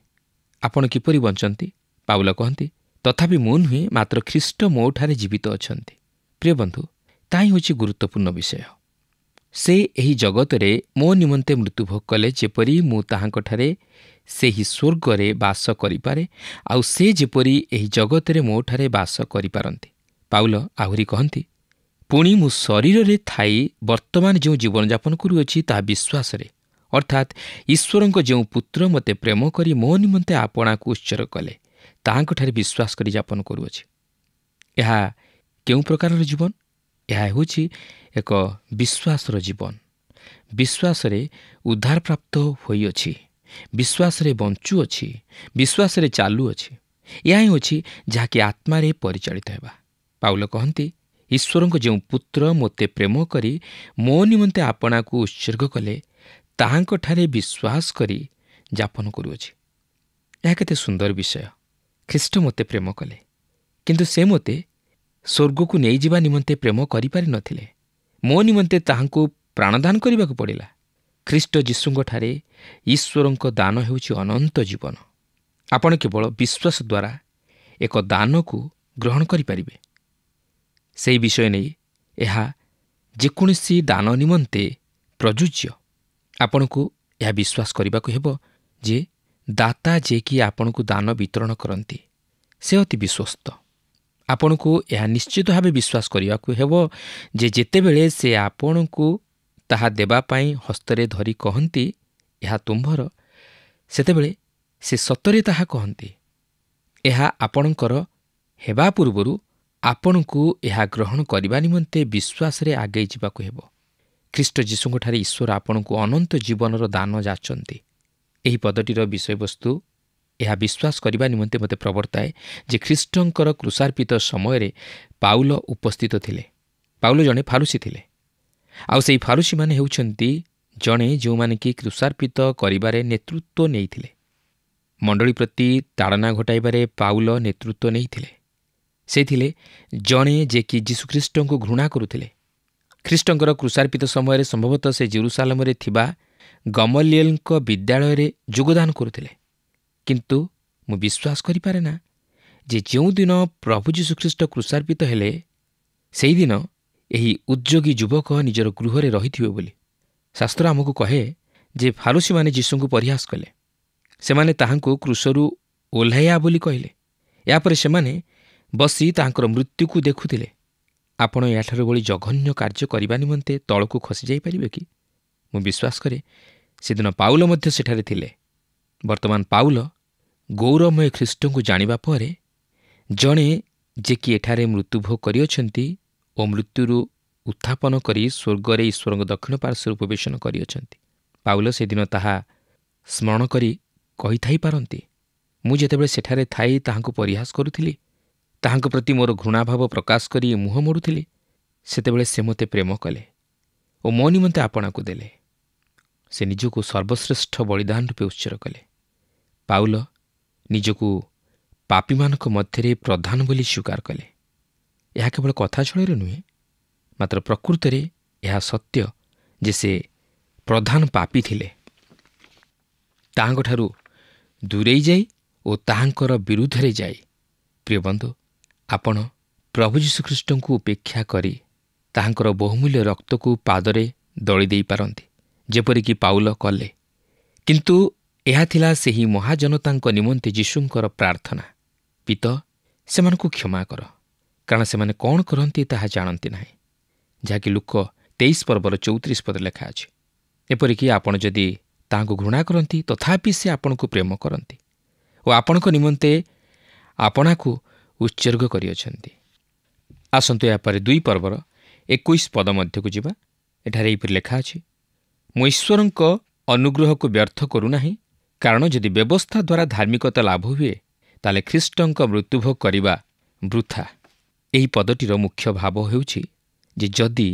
ଆପଣ କିପରି ବଞ୍ଚନ୍ତି? ପାଉଲ କହନ୍ତି, ତଥାପି ମୁଁ ନୁହେଁ, ମାତ୍ର ଖ୍ରୀଷ୍ଟ ମୋଠାରେ ଜୀବିତ ଅଛନ୍ତି। ପ୍ରିୟ ବନ୍ଧୁ, ତାହା ହିଁ ହେଉଛି ଗୁରୁତ୍ୱପୂର୍ଣ୍ଣ ବିଷୟ। ସେ ଏହି ଜଗତରେ ମୋ ନିମନ୍ତେ ମୃତ୍ୟୁଭୋଗ କଲେ, ଯେପରି ମୁଁ ତାହାଙ୍କଠାରେ ସେହି ସ୍ୱର୍ଗରେ ବାସ କରିପାରେ, ଆଉ ସେ ଯେପରି ଏହି ଜଗତରେ ମୋଠାରେ ବାସ କରିପାରନ୍ତି। ପାଉଲ ଆହୁରି କହନ୍ତି, ପୁଣି ମୁଁ ଶରୀରରେ ଥାଇ ବର୍ତ୍ତମାନ ଯେଉଁ ଜୀବନଯାପନ କରୁଅଛି ତାହା ବିଶ୍ୱାସରେ, ଅର୍ଥାତ୍ ଈଶ୍ୱରଙ୍କ ଯେଉଁ ପୁତ୍ର ମୋତେ ପ୍ରେମ କରି ମୋ ନିମନ୍ତେ ଆପଣାକୁ ଉତ୍ସର୍ଗ କଲେ, ତାହାଙ୍କଠାରେ ବିଶ୍ୱାସ କରି ଯାପନ କରୁଅଛି। ଏହା କେଉଁ ପ୍ରକାରର ଜୀବନ? ଏହା ହେଉଛି ଏକ ବିଶ୍ୱାସର ଜୀବନ। ବିଶ୍ୱାସରେ ଉଦ୍ଧାରପ୍ରାପ୍ତ ହୋଇଅଛି, ବିଶ୍ୱାସରେ ବଞ୍ଚୁଅଛି, ବିଶ୍ୱାସରେ ଚାଲୁଅଛି। ଏହା ହିଁ ଅଛି ଯାହାକି ଆତ୍ମାରେ ପରିଚାଳିତ ହେବା। ପାଉଲ କହନ୍ତି, ଈଶ୍ୱରଙ୍କ ଯେଉଁ ପୁତ୍ର ମୋତେ ପ୍ରେମ କରି ମୋ ନିମନ୍ତେ ଆପଣାକୁ ଉତ୍ସର୍ଗ କଲେ, ତାହାଙ୍କଠାରେ ବିଶ୍ୱାସ କରି ଯାପନ କରୁଅଛି। ଏହା କେତେ ସୁନ୍ଦର ବିଷୟ। ଖ୍ରୀଷ୍ଟ ମୋତେ ପ୍ରେମ କଲେ, କିନ୍ତୁ ସେ ମୋତେ ସ୍ୱର୍ଗକୁ ନେଇଯିବା ନିମନ୍ତେ ପ୍ରେମ କରିପାରିନଥିଲେ। ମୋ ନିମନ୍ତେ ତାହାଙ୍କୁ ପ୍ରାଣଦାନ କରିବାକୁ ପଡ଼ିଲା। ଖ୍ରୀଷ୍ଟ ଯୀଶୁଙ୍କଠାରେ ଈଶ୍ୱରଙ୍କ ଦାନ ହେଉଛି ଅନନ୍ତ ଜୀବନ। ଆପଣ କେବଳ ବିଶ୍ୱାସ ଦ୍ୱାରା ଏକ ଦାନକୁ ଗ୍ରହଣ କରିପାରିବେ। ସେହି ବିଷୟ ନେଇ ଏହା ଯେକୌଣସି ଦାନ ନିମନ୍ତେ ପ୍ରଯୁଜ୍ୟ। ଆପଣଙ୍କୁ ଏହା ବିଶ୍ୱାସ କରିବାକୁ ହେବ ଯେ ଦାତା ଯିଏକି ଆପଣଙ୍କୁ ଦାନ ବିତରଣ କରନ୍ତି, ସେ ଅତି ବିଶ୍ୱସ୍ତ। ଆପଣଙ୍କୁ ଏହା ନିଶ୍ଚିତ ଭାବେ ବିଶ୍ୱାସ କରିବାକୁ ହେବ ଯେ ଯେତେବେଳେ ସେ ଆପଣଙ୍କୁ ତାହା ଦେବା ପାଇଁ ହସ୍ତରେ ଧରି କହନ୍ତି, ଏହା ତୁମ୍ଭର, ସେତେବେଳେ ସେ ସତରେ ତାହା କହନ୍ତି। ଏହା ଆପଣଙ୍କର ହେବା ପୂର୍ବରୁ ଆପଣଙ୍କୁ ଏହା ଗ୍ରହଣ କରିବା ନିମନ୍ତେ ବିଶ୍ୱାସରେ ଆଗେଇ ଯିବାକୁ ହେବ। ଖ୍ରୀଷ୍ଟ ଯୀଶୁଙ୍କଠାରେ ଈଶ୍ୱର ଆପଣଙ୍କୁ ଅନନ୍ତ ଜୀବନର ଦାନ ଯାଚନ୍ତି। ଏହି ପଦଟିର ବିଷୟବସ୍ତୁ ଏହା ବିଶ୍ୱାସ କରିବା ନିମନ୍ତେ ମୋତେ ପ୍ରବର୍ତ୍ତାଏ ଯେ ଖ୍ରୀଷ୍ଟଙ୍କର କ୍ରୁଶାର୍ପିତ ସମୟରେ ପାଉଲ ଉପସ୍ଥିତ ଥିଲେ। ପାଉଲ ଜଣେ ଫାରୁସୀ ଥିଲେ, ଆଉ ସେହି ଫାରୁସୀମାନେ ହେଉଛନ୍ତି ଜଣେ ଯେଉଁମାନେ କି କ୍ରୁଶାର୍ପିତ କରିବାରେ ନେତୃତ୍ୱ ନେଇଥିଲେ। ମଣ୍ଡଳୀ ପ୍ରତି ତାଡ଼ନା ଘଟାଇବାରେ ପାଉଲ ନେତୃତ୍ୱ ନେଇଥିଲେ। ସେ ଥିଲେ ଜଣେ ଯେ କି ଯୀଶୁଖ୍ରୀଷ୍ଟଙ୍କୁ ଘୃଣା କରୁଥିଲେ। ଖ୍ରୀଷ୍ଟଙ୍କର କ୍ରୁଶାର୍ପିତ ସମୟରେ ସମ୍ଭବତଃ ସେ ଜେରୁସାଲେମରେ ଥିବା ଗମଲିଏଲଙ୍କ ବିଦ୍ୟାଳୟରେ ଯୋଗଦାନ କରୁଥିଲେ। କିନ୍ତୁ ମୁଁ ବିଶ୍ୱାସ କରିପାରେ ନା ଯେ ଯେଉଁଦିନ ପ୍ରଭୁ ଯୀଶୁଖ୍ରୀଷ୍ଟ କ୍ରୁଶାର୍ପିତ ହେଲେ, ସେହିଦିନ ଏହି ଉଦ୍ଯୋଗୀ ଯୁବକ ନିଜର ଗୃହରେ ରହିଥିବେ ବୋଲି। ଶାସ୍ତ୍ର ଆମକୁ କହେ ଯେ ଫାରୁସୀମାନେ ଯୀଶୁଙ୍କୁ ପରିହାସ କଲେ। ସେମାନେ ତାହାଙ୍କୁ କ୍ରୁଶରୁ ଓହ୍ଲାଇବା ବୋଲି କହିଲେ। ଏହାପରେ ସେମାନେ ବସି ତାହାଙ୍କର ମୃତ୍ୟୁକୁ ଦେଖୁଥିଲେ। ଆପଣ ଏହାଠାରୁ ଭଳି ଜଘନ୍ୟ କାର୍ଯ୍ୟ କରିବା ନିମନ୍ତେ ତଳକୁ ଖସିଯାଇପାରିବେ କି? ମୁଁ ବିଶ୍ୱାସ କରେ ସେଦିନ ପାଉଲ ମଧ୍ୟ ସେଠାରେ ଥିଲେ। ବର୍ତ୍ତମାନ ପାଉଲ ଗୌରବମୟ ଖ୍ରୀଷ୍ଟଙ୍କୁ ଜାଣିବା ପରେ ଜଣେ ଯେ କି ଏଠାରେ ମୃତ୍ୟୁଭୋଗ କରିଅଛନ୍ତି ଓ ମୃତ୍ୟୁରୁ ଉତ୍ଥାପନ କରି ସ୍ୱର୍ଗରେ ଈଶ୍ୱରଙ୍କ ଦକ୍ଷିଣ ପାର୍ଶ୍ୱରେ ଉପବେଶନ କରିଅଛନ୍ତି। ପାଉଲ ସେଦିନ ତାହା ସ୍ମରଣ କରି କହିଥାଇପାରନ୍ତି, ମୁଁ ଯେତେବେଳେ ସେଠାରେ ଥାଇ ତାହାଙ୍କୁ ପରିହାସ କରୁଥିଲି, ତାହାଙ୍କ ପ୍ରତି ମୋର ଘୃଣାଭାବ ପ୍ରକାଶ କରି ମୁହଁ ମୋଡ଼ୁଥିଲି, ସେତେବେଳେ ସେ ମୋତେ ପ୍ରେମ କଲେ ଓ ମୋ ନିମନ୍ତେ ଆପଣାକୁ ଦେଲେ। ସେ ନିଜକୁ ସର୍ବଶ୍ରେଷ୍ଠ ବଳିଦାନ ରୂପେ ଉତ୍ସର୍ଗ କଲେ। ପାଉଲ ନିଜକୁ ପାପୀମାନଙ୍କ ମଧ୍ୟରେ ପ୍ରଧାନ ବୋଲି ସ୍ୱୀକାର କଲେ। ଏହା କେବଳ କଥା ଛଳରେ ନୁହେଁ, ମାତ୍ର ପ୍ରକୃତରେ ଏହା ସତ୍ୟ ଯେ ସେ ପ୍ରଧାନ ପାପୀ ଥିଲେ। ତାହାଙ୍କଠାରୁ ଦୂରେଇ ଯାଇ ଓ ତାହାଙ୍କର ବିରୁଦ୍ଧରେ ଯାଇ, ପ୍ରିୟ ବନ୍ଧୁ, ଆପଣ ପ୍ରଭୁ ଯୀଶୁଖ୍ରୀଷ୍ଟଙ୍କୁ ଉପେକ୍ଷା କରି ତାହାଙ୍କର ବହୁମୂଲ୍ୟ ରକ୍ତକୁ ପାଦରେ ଦଳି ଦେଇପାରନ୍ତି, ଯେପରିକି ପାଉଲ କଲେ। କିନ୍ତୁ ଏହା ଥିଲା ସେହି ମହାଜନତାଙ୍କ ନିମନ୍ତେ ଯୀଶୁଙ୍କର ପ୍ରାର୍ଥନା, ପିତ, ସେମାନଙ୍କୁ କ୍ଷମା କର, କାରଣ ସେମାନେ କ'ଣ କରନ୍ତି ତାହା ଜାଣନ୍ତି ନାହିଁ। ଯାହାକି ଲୁକ 23 ପର୍ବର 34 ପଦରେ ଲେଖା ଅଛି। ଏପରିକି ଆପଣ ଯଦି ତାହାଙ୍କୁ ଘୃଣା କରନ୍ତି, ତଥାପି ସେ ଆପଣଙ୍କୁ ପ୍ରେମ କରନ୍ତି ଓ ଆପଣଙ୍କ ନିମନ୍ତେ ଆପଣାକୁ ଉତ୍ସର୍ଗ କରିଅଛନ୍ତି। ଆସନ୍ତୁ ଏହାପରେ 2 ପର୍ବର 21 ପଦ ମଧ୍ୟକୁ ଯିବା। ଏଠାରେ ଏହିପରି ଲେଖା ଅଛି, ମୁଁ ଈଶ୍ୱରଙ୍କ ଅନୁଗ୍ରହକୁ ବ୍ୟର୍ଥ କରୁନାହିଁ, କାରଣ ଯଦି ବ୍ୟବସ୍ଥା ଦ୍ୱାରା ଧାର୍ମିକତା ଲାଭ ହୁଏ, ତାହେଲେ ଖ୍ରୀଷ୍ଟଙ୍କ ମୃତ୍ୟୁଭୋଗ କରିବା ବୃଥା। ଏହି ପଦଟିର ମୁଖ୍ୟ ଭାବ ହେଉଛି ଯେ ଯଦି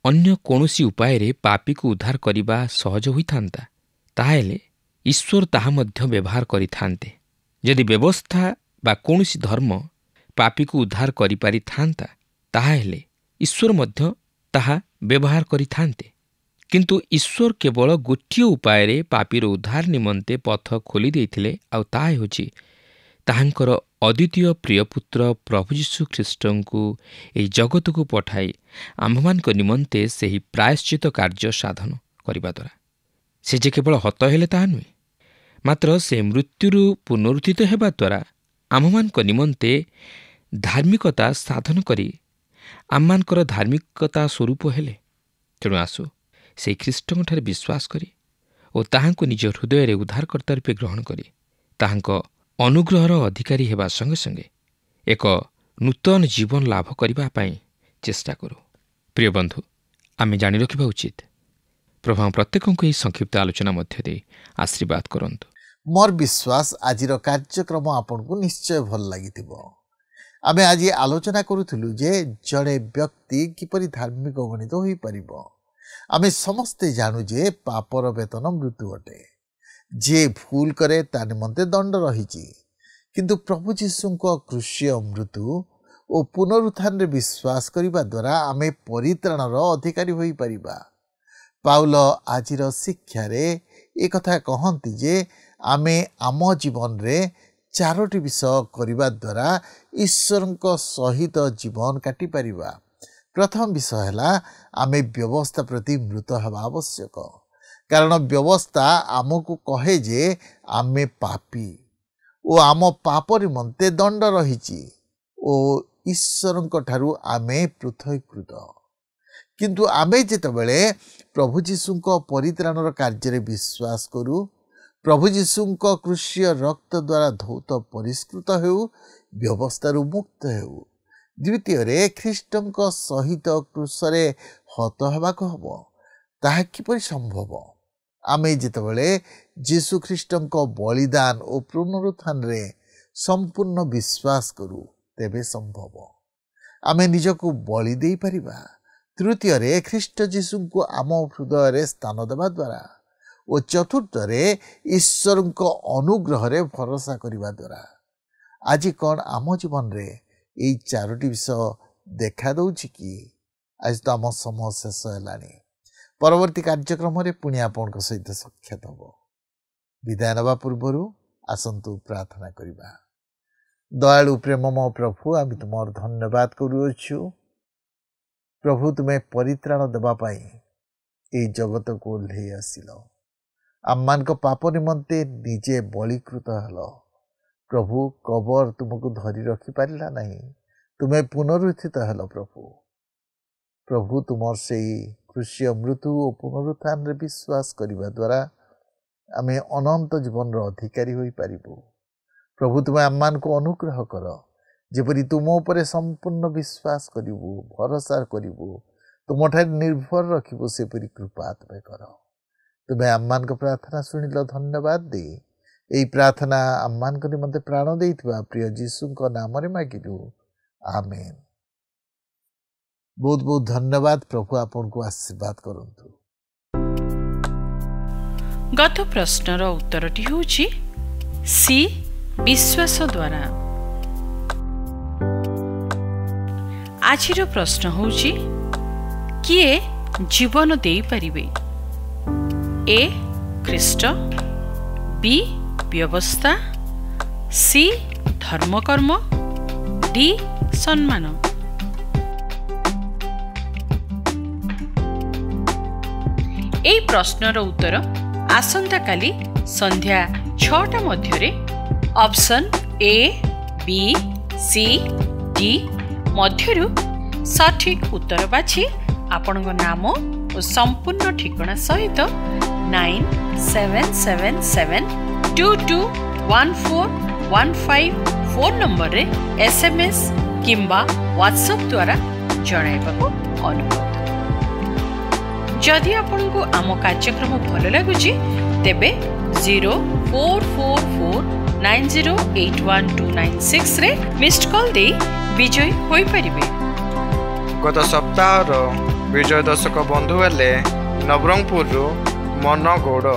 ଅନ୍ୟ କୌଣସି ଉପାୟରେ ପାପୀକୁ ଉଦ୍ଧାର କରିବା ସହଜ ହୋଇଥାନ୍ତା, ତାହେଲେ ଈଶ୍ୱର ତାହା ମଧ୍ୟ ବ୍ୟବହାର କରିଥାନ୍ତେ। ଯଦି ବ୍ୟବସ୍ଥା ବା କୌଣସି ଧର୍ମ ପାପୀକୁ ଉଦ୍ଧାର କରିପାରିଥାନ୍ତା, ତାହାହେଲେ ଈଶ୍ୱର ମଧ୍ୟ ତାହା ବ୍ୟବହାର କରିଥାନ୍ତେ। କିନ୍ତୁ ଈଶ୍ୱର କେବଳ ଗୋଟିଏ ଉପାୟରେ ପାପୀର ଉଦ୍ଧାର ନିମନ୍ତେ ପଥ ଖୋଲି ଦେଇଥିଲେ, ଆଉ ତାହା ହେଉଛି ତାହାଙ୍କର ଅଦ୍ୱିତୀୟ ପ୍ରିୟ ପୁତ୍ର ପ୍ରଭୁ ଯୀଶୁ ଖ୍ରୀଷ୍ଟଙ୍କୁ ଏହି ଜଗତକୁ ପଠାଇ ଆମ୍ଭମାନଙ୍କ ନିମନ୍ତେ ସେହି ପ୍ରାୟଶ୍ଚିତ କାର୍ଯ୍ୟ ସାଧନ କରିବା ଦ୍ୱାରା ସେ ଯେ କେବଳ ହତ ହେଲେ ତାହା ନୁହେଁ, ମାତ୍ର ସେ ମୃତ୍ୟୁରୁ ପୁନରୁତ୍ଥିତ ହେବା ଦ୍ୱାରା ଆମ୍ଭମାନଙ୍କ ନିମନ୍ତେ ଧାର୍ମିକତା ସାଧନ କରି ଆମମାନଙ୍କର ଧାର୍ମିକତା ସ୍ୱରୂପ ହେଲେ। ତେଣୁ ଆସୁ ସେହି ଖ୍ରୀଷ୍ଟଙ୍କଠାରେ ବିଶ୍ୱାସ କରି ଓ ତାହାଙ୍କୁ ନିଜ ହୃଦୟରେ ଉଦ୍ଧାରକର୍ତ୍ତା ରୂପେ ଗ୍ରହଣ କରି ତାହାଙ୍କ ଅନୁଗ୍ରହର ଅଧିକାରୀ ହେବା ସଙ୍ଗେ ସଙ୍ଗେ ଏକ ନୂତନ ଜୀବନ ଲାଭ କରିବା ପାଇଁ ଚେଷ୍ଟା କରୁ। ପ୍ରିୟ ବନ୍ଧୁ, ଆମେ ଜାଣି ରଖିବା ଉଚିତ। ପ୍ରଭୁ ପ୍ରତ୍ୟେକଙ୍କୁ ଏହି ସଂକ୍ଷିପ୍ତ ଆଲୋଚନା ମଧ୍ୟ ଦେଇ ଆଶୀର୍ବାଦ କରନ୍ତୁ। ମୋର ବିଶ୍ୱାସ ଆଜିର କାର୍ଯ୍ୟକ୍ରମ ଆପଣଙ୍କୁ ନିଶ୍ଚୟ ଭଲ ଲାଗିଥିବ। ଆମେ ଆଜି ଆଲୋଚନା କରୁଥିଲୁ ଯେ ଜଣେ ବ୍ୟକ୍ତି କିପରି ଧାର୍ମିକ ଗଣିତ ହୋଇପାରିବ। ଆମେ ସମସ୍ତେ ଜାଣୁ ଯେ ପାପର ବେତନ ମୃତ୍ୟୁ ଅଟେ। ଯିଏ ଭୁଲ କରେ ତା ନିମନ୍ତେ ଦଣ୍ଡ ରହିଛି, କିନ୍ତୁ ପ୍ରଭୁ ଯୀଶୁଙ୍କ କ୍ରୁଶୀୟ ମୃତ୍ୟୁ ଓ ପୁନରୁତ୍ଥାନରେ ବିଶ୍ୱାସ କରିବା ଦ୍ୱାରା ଆମେ ପରିତ୍ରାଣର ଅଧିକାରୀ ହୋଇପାରିବା। ପାଉଲ ଆଜିର ଶିକ୍ଷାରେ ଏକଥା କହନ୍ତି ଯେ ଆମେ ଆମ ଜୀବନରେ 4ଟି ବିଷୟ କରିବା ଦ୍ୱାରା ଈଶ୍ୱରଙ୍କ ସହିତ ଜୀବନ କାଟିପାରିବା। ପ୍ରଥମ ବିଷୟ ହେଲା ଆମେ ବ୍ୟବସ୍ଥା ପ୍ରତି ମୃତ ହେବା ଆବଶ୍ୟକ, କାରଣ ବ୍ୟବସ୍ଥା ଆମକୁ କହେ ଯେ ଆମେ ପାପୀ ଓ ଆମ ପାପ ନିମନ୍ତେ ଦଣ୍ଡ ରହିଛି ଓ ଈଶ୍ୱରଙ୍କ ଠାରୁ ଆମେ ପୃଥକୀକୃତ। କିନ୍ତୁ ଆମେ ଯେତେବେଳେ ପ୍ରଭୁ ଯୀଶୁଙ୍କ ପରିତ୍ରାଣର କାର୍ଯ୍ୟରେ ବିଶ୍ୱାସ କରୁ, ପ୍ରଭୁ ଯୀଶୁଙ୍କ କ୍ରୁଶୀୟ ରକ୍ତ ଦ୍ୱାରା ଧୌତ ପରିଷ୍କୃତ ହେଉ, ବ୍ୟବସ୍ଥାରୁ ମୁକ୍ତ ହେଉ। ଦ୍ୱିତୀୟରେ ଖ୍ରୀଷ୍ଟଙ୍କ ସହିତ କ୍ରୁଶରେ ହତ ହେବାକୁ ହେବ। ତାହା କିପରି ସମ୍ଭବ? ଆମେ ଯେତେବେଳେ ଯୀଶୁ ଖ୍ରୀଷ୍ଟଙ୍କ ବଳିଦାନ ଓ ପୁନରୁତ୍ଥାନରେ ସମ୍ପୂର୍ଣ୍ଣ ବିଶ୍ୱାସ କରୁ, ତେବେ ସମ୍ଭବ ଆମେ ନିଜକୁ ବଳି ଦେଇପାରିବା। ତୃତୀୟରେ ଖ୍ରୀଷ୍ଟ ଯୀଶୁଙ୍କୁ ଆମ ହୃଦୟରେ ସ୍ଥାନ ଦେବା ଦ୍ୱାରା ଓ ଚତୁର୍ଥରେ ଈଶ୍ୱରଙ୍କ ଅନୁଗ୍ରହରେ ଭରସା କରିବା ଦ୍ୱାରା। ଆଜି କ'ଣ ଆମ ଜୀବନରେ ଏଇ 4ଟି ବିଷୟ ଦେଖା ଦେଉଛି କି? ଆଜି ତ ଆମ ସମୟ ଶେଷ ହେଲାଣି। ପରବର୍ତ୍ତୀ କାର୍ଯ୍ୟକ୍ରମରେ ପୁଣି ଆପଣଙ୍କ ସହିତ ସାକ୍ଷାତ ହେବ। ବିଦାୟ ନେବା ପୂର୍ବରୁ ଆସନ୍ତୁ ପ୍ରାର୍ଥନା କରିବା। ଦୟାଳୁ ପ୍ରେମମୟ ପ୍ରଭୁ, ଆମେ ତୁମର ଧନ୍ୟବାଦ କରୁଅଛୁ। ପ୍ରଭୁ, ତୁମେ ପରିତ୍ରାଣ ଦେବା ପାଇଁ ଏହି ଜଗତକୁ ଓହ୍ଲେଇ ଆସିଲ। ଆମମାନଙ୍କ ପାପ ନିମନ୍ତେ ନିଜେ ବଳୀକୃତ ହେଲ। ପ୍ରଭୁ, କବର ତୁମକୁ ଧରି ରଖିପାରିଲା ନାହିଁ, ତୁମେ ପୁନରୁତ୍ଥିତ ହେଲ। ପ୍ରଭୁ, ତୁମର ସେଇ କ୍ରୁଶୀୟ ମୃତ୍ୟୁ ଓ ପୁନରୁତ୍ଥାନରେ ବିଶ୍ୱାସ କରିବା ଦ୍ୱାରା ଆମେ ଅନନ୍ତ ଜୀବନର ଅଧିକାରୀ ହୋଇପାରିବୁ। ପ୍ରଭୁ, ତୁମେ ଆମମାନଙ୍କୁ ଅନୁଗ୍ରହ କର, ଯେପରି ତୁମ ଉପରେ ସମ୍ପୂର୍ଣ୍ଣ ବିଶ୍ୱାସ କରିବୁ, ଭରସା କରିବୁ, ତୁମଠାରେ ନିର୍ଭର ରଖିବୁ, ସେପରି କୃପା ତୁମେ କର। ତୁମେ ଆମମାନଙ୍କ ପ୍ରାର୍ଥନା ଶୁଣିଲ, ଧନ୍ୟବାଦ ଦେଇ ଏହି ପ୍ରାର୍ଥନା ଆମମାନଙ୍କ ନିମନ୍ତେ ପ୍ରାଣ ଦେଇଥିବା ପ୍ରିୟ ଯୀଶୁଙ୍କ ନାମରେ ମାଗିଲୁ, ଆମେନ୍। ବହୁତ ବହୁତ ଧନ୍ୟବାଦ। ପ୍ରଭୁ ଆପଣଙ୍କୁ ଆଶୀର୍ବାଦ କରନ୍ତୁ। ଗତ ପ୍ରଶ୍ନର ଉତ୍ତରଟି ହେଉଛି ସି, ବିଶ୍ୱାସ ଦ୍ୱାରା। ଆଜିର ପ୍ରଶ୍ନ ହେଉଛି କିଏ ଜୀବନ ଦେଇପାରିବେ? ଏ, ଖ୍ରୀଷ୍ଟ, ବି, ବ୍ୟବସ୍ଥା, ସି, ଧର୍ମକର୍ମ, ଡି, ସମ୍ମାନ। এই প্রশ্নর উত্তর আসন্তাকালি সন্ধ্যা 6টা মধ্যে option A, B, C, D মধ্যরু সঠিক উত্তর বাছি আপনার নাম ও সম্পূর্ণ ঠিকনা সহিত 9777221415 ফোন নম্বরে SMS কিংবা WhatsApp দ্বারা জଣାଇବାକୁ অনুরোধ। जदि आपको आम कार्यक्रम भल लगुच तेबे 0444908126 रे मिस्ड कॉल दे विजय होई परिबे। गत सप्ताह विजय दर्शक बंधु हेले नवरंगपुर मनगौड़।